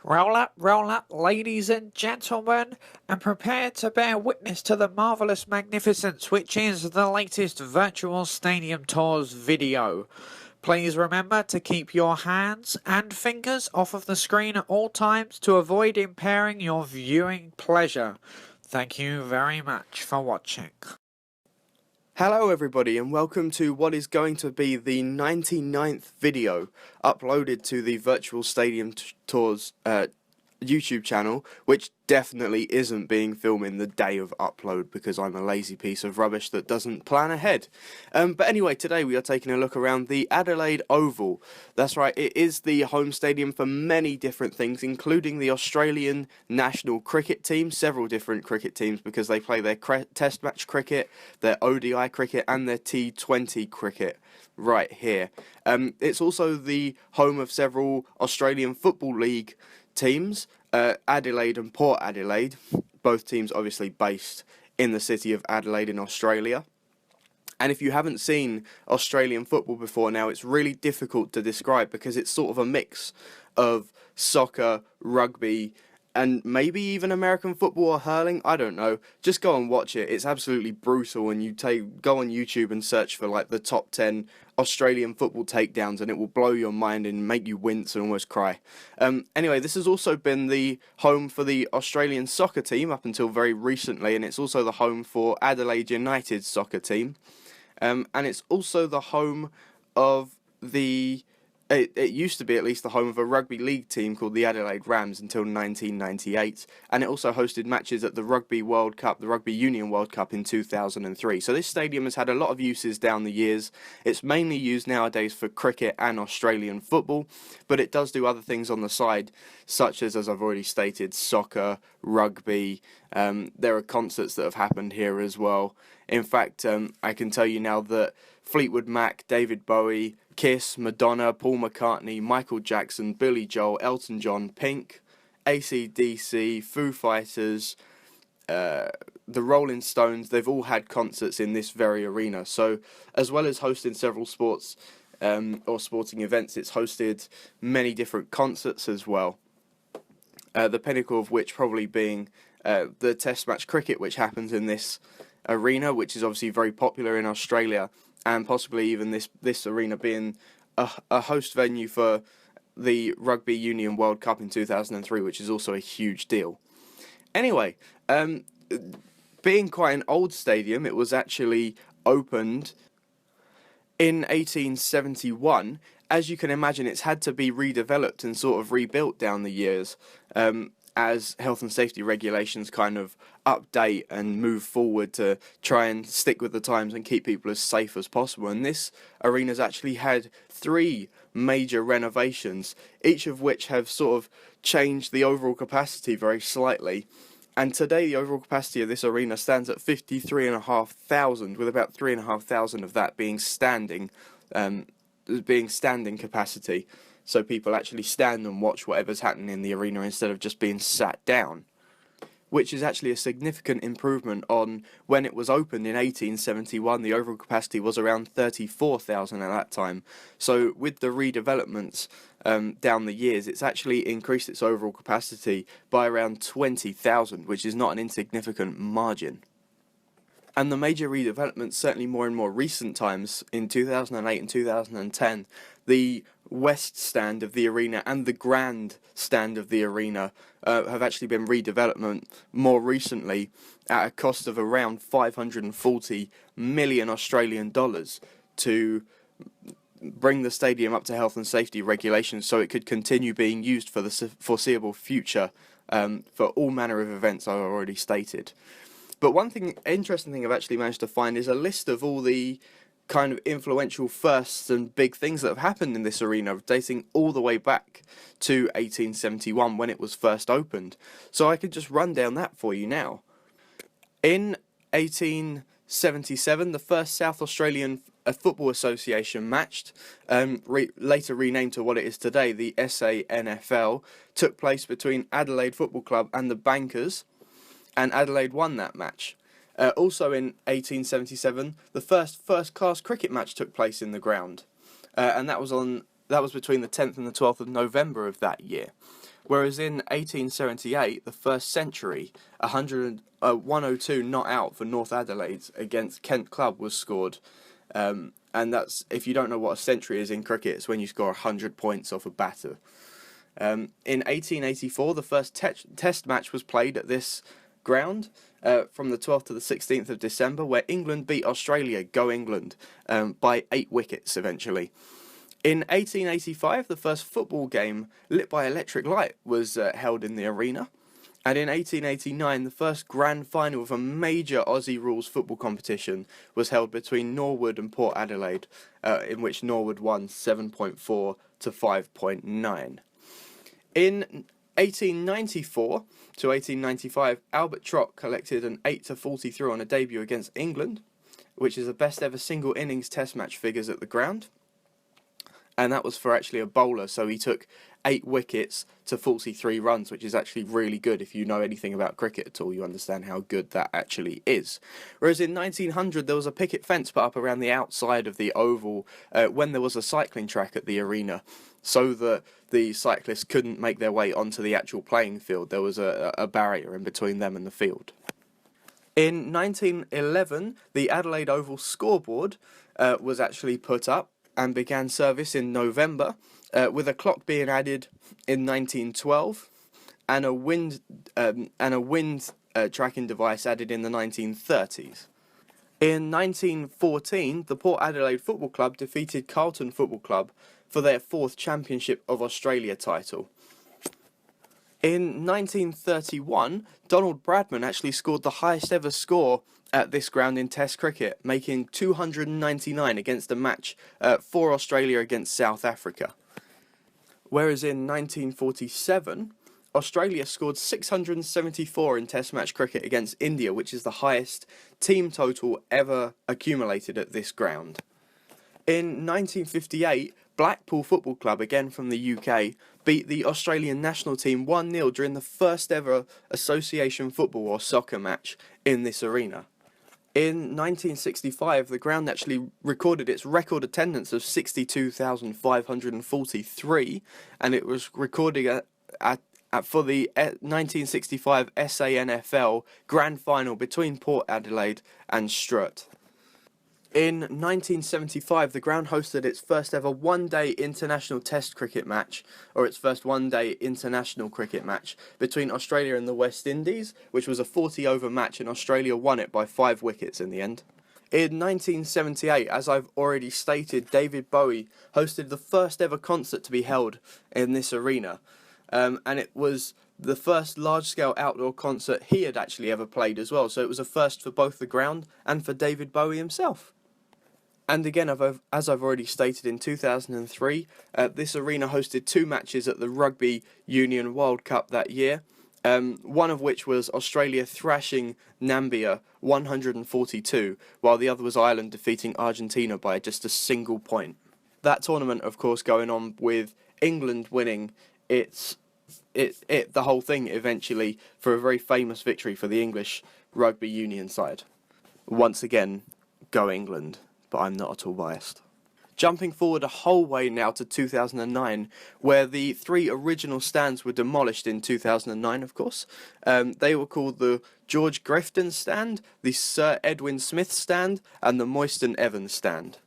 Roll up, ladies and gentlemen, and prepare to bear witness to the marvellous magnificence which is the latest Virtual Stadium Tours video. Please remember to keep your hands and fingers off of the screen at all times to avoid impairing your viewing pleasure. Thank you very much for watching. Hello everybody and welcome to what is going to be the 99th video uploaded to the Virtual Stadium Tours YouTube channel, which definitely isn't being filmed the day of upload because I'm a lazy piece of rubbish that doesn't plan ahead. But anyway, today we are taking a look around the Adelaide Oval. That's right, it is the home stadium for many different things, including the Australian national cricket team, several different cricket teams because they play their test match cricket, their ODI cricket and their T20 cricket right here. It's also the home of several Australian Football League teams, Adelaide and Port Adelaide, both teams obviously based in the city of Adelaide in Australia. And if you haven't seen Australian football before now, it's really difficult to describe because it's sort of a mix of soccer, rugby, and maybe even American football or hurling, I don't know. Just go and watch it. It's absolutely brutal, and go on YouTube and search for like the top 10 Australian football takedowns and it will blow your mind and make you wince and almost cry. Anyway, this has also been the home for the Australian soccer team up until very recently, and it's also the home for Adelaide United's soccer team. And it's also the home of it used to be at least the home of a rugby league team called the Adelaide Rams until 1998, and it also hosted matches at the Rugby World Cup, the Rugby Union World Cup in 2003. So this stadium has had a lot of uses down the years. It's mainly used nowadays for cricket and Australian football, but it does do other things on the side, such as I've already stated, soccer, rugby. There are concerts that have happened here as well. In fact, I can tell you now that Fleetwood Mac, David Bowie, Kiss, Madonna, Paul McCartney, Michael Jackson, Billy Joel, Elton John, Pink, AC/DC, Foo Fighters, the Rolling Stones, they've all had concerts in this very arena. So as well as hosting several sports or sporting events, it's hosted many different concerts as well. The pinnacle of which probably being the Test match cricket, which happens in this arena, which is obviously very popular in Australia, and possibly even this arena being a host venue for the Rugby Union World Cup in 2003, which is also a huge deal. Anyway, being quite an old stadium, it was actually opened in 1871. As you can imagine, it's had to be redeveloped and sort of rebuilt down the years, as health and safety regulations kind of update and move forward to try and stick with the times and keep people as safe as possible. And this arena's actually had 3 major renovations, each of which have sort of changed the overall capacity very slightly. And today the overall capacity of this arena stands at 53,500, with about 3,500 of that being standing capacity. So people actually stand and watch whatever's happening in the arena instead of just being sat down, which is actually a significant improvement on when it was opened in 1871. The overall capacity was around 34,000 at that time. So with the redevelopments down the years, it's actually increased its overall capacity by around 20,000, which is not an insignificant margin. And the major redevelopments, certainly more and more recent times, in 2008 and 2010, the west stand of the arena and the grand stand of the arena have actually been redevelopment more recently at a cost of around 540 million Australian dollars to bring the stadium up to health and safety regulations so it could continue being used for the foreseeable future for all manner of events I've already stated. But one interesting thing I've actually managed to find is a list of all the kind of influential firsts and big things that have happened in this arena, dating all the way back to 1871 when it was first opened. So I could just run down that for you now. In 1877, the first South Australian Football Association match, later renamed to what it is today, the SANFL, took place between Adelaide Football Club and the Bankers, and Adelaide won that match. Also in 1877, the first-class cricket match took place in the ground, and that was between the 10th and the 12th of November of that year. Whereas in 1878, the first century, 102 not out for North Adelaide against Kent Club was scored. And that's, if you don't know what a century is in cricket, it's when you score 100 points off a batter. In 1884, the first test match was played at this ground from the 12th to the 16th of December, where England beat Australia, go England, by 8 wickets eventually. In 1885, the first football game lit by electric light was held in the arena. And in 1889, the first grand final of a major Aussie rules football competition was held between Norwood and Port Adelaide, in which Norwood won 7.4 to 5.9. In 1894 to 1895, Albert Trott collected an 8 to 43 on a debut against England, which is the best ever single innings test match figures at the ground. And that was for actually a bowler, so he took 8 wickets to 43 runs, which is actually really good. If you know anything about cricket at all, you understand how good that actually is. Whereas in 1900, there was a picket fence put up around the outside of the oval when there was a cycling track at the arena, so that the cyclists couldn't make their way onto the actual playing field. There was a barrier in between them and the field. In 1911, the Adelaide Oval scoreboard was actually put up and began service in November, with a clock being added in 1912 and a wind tracking device added in the 1930s. In 1914, the Port Adelaide Football Club defeated Carlton Football Club for their 4th Championship of Australia title. In 1931, Donald Bradman actually scored the highest ever score at this ground in Test cricket, making 299 against a match for Australia against South Africa. Whereas in 1947, Australia scored 674 in Test match cricket against India, which is the highest team total ever accumulated at this ground. In 1958, Blackpool Football Club, again from the UK, beat the Australian national team 1-0 during the first ever association football or soccer match in this arena. In 1965, the ground actually recorded its record attendance of 62,543, and it was recording for the 1965 SANFL Grand Final between Port Adelaide and Sturt. In 1975, the ground hosted its first ever one-day international test cricket match, or its first one-day international cricket match, between Australia and the West Indies, which was a 40-over match, and Australia won it by 5 wickets in the end. In 1978, as I've already stated, David Bowie hosted the first ever concert to be held in this arena, and it was the first large-scale outdoor concert he had actually ever played as well, so it was a first for both the ground and for David Bowie himself. And again, as I've already stated, in 2003, this arena hosted 2 matches at the Rugby Union World Cup that year, one of which was Australia thrashing Namibia 142, while the other was Ireland defeating Argentina by just a single point. That tournament, of course, going on with England winning the whole thing eventually for a very famous victory for the English Rugby Union side. Once again, go England. But I'm not at all biased. Jumping forward a whole way now to 2009, where the 3 original stands were demolished in 2009, of course. They were called the George Grafton stand, the Sir Edwin Smith stand, and the Moyston Evans stand.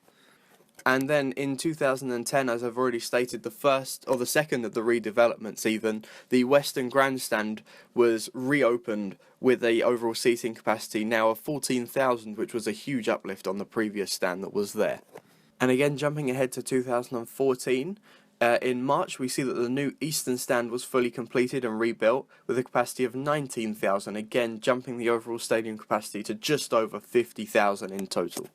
And then in 2010, as I've already stated, the first, or the second of the redevelopments even, the Western Grandstand was reopened with a overall seating capacity now of 14,000, which was a huge uplift on the previous stand that was there. And again, jumping ahead to 2014, in March we see that the new Eastern Stand was fully completed and rebuilt with a capacity of 19,000, again jumping the overall stadium capacity to just over 50,000 in total.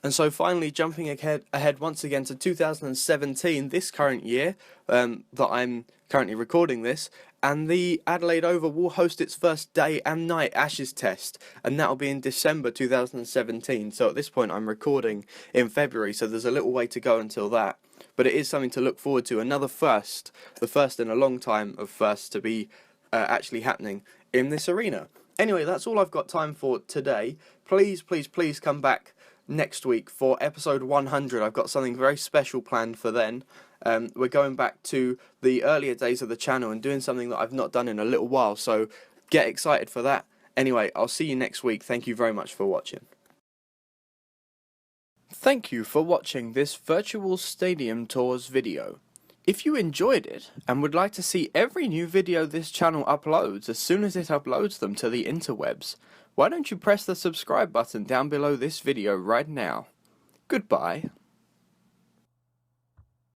And so finally, jumping ahead once again to 2017, this current year, that I'm currently recording this, and the Adelaide Oval will host its first day and night Ashes test, and that'll be in December 2017. So at this point I'm recording in February, so there's a little way to go until that. But it is something to look forward to, another first, the first in a long time of firsts to be actually happening in this arena. Anyway, that's all I've got time for today. Please, please, please come back next week for episode 100. I've got something very special planned for then. We're going back to the earlier days of the channel and doing something that I've not done in a little while, so get excited for that. Anyway, I'll see you next week. Thank you very much for watching. Thank you for watching this Virtual Stadium Tours video. If you enjoyed it and would like to see every new video this channel uploads as soon as it uploads them to the interwebs, why don't you press the subscribe button down below this video right now. Goodbye.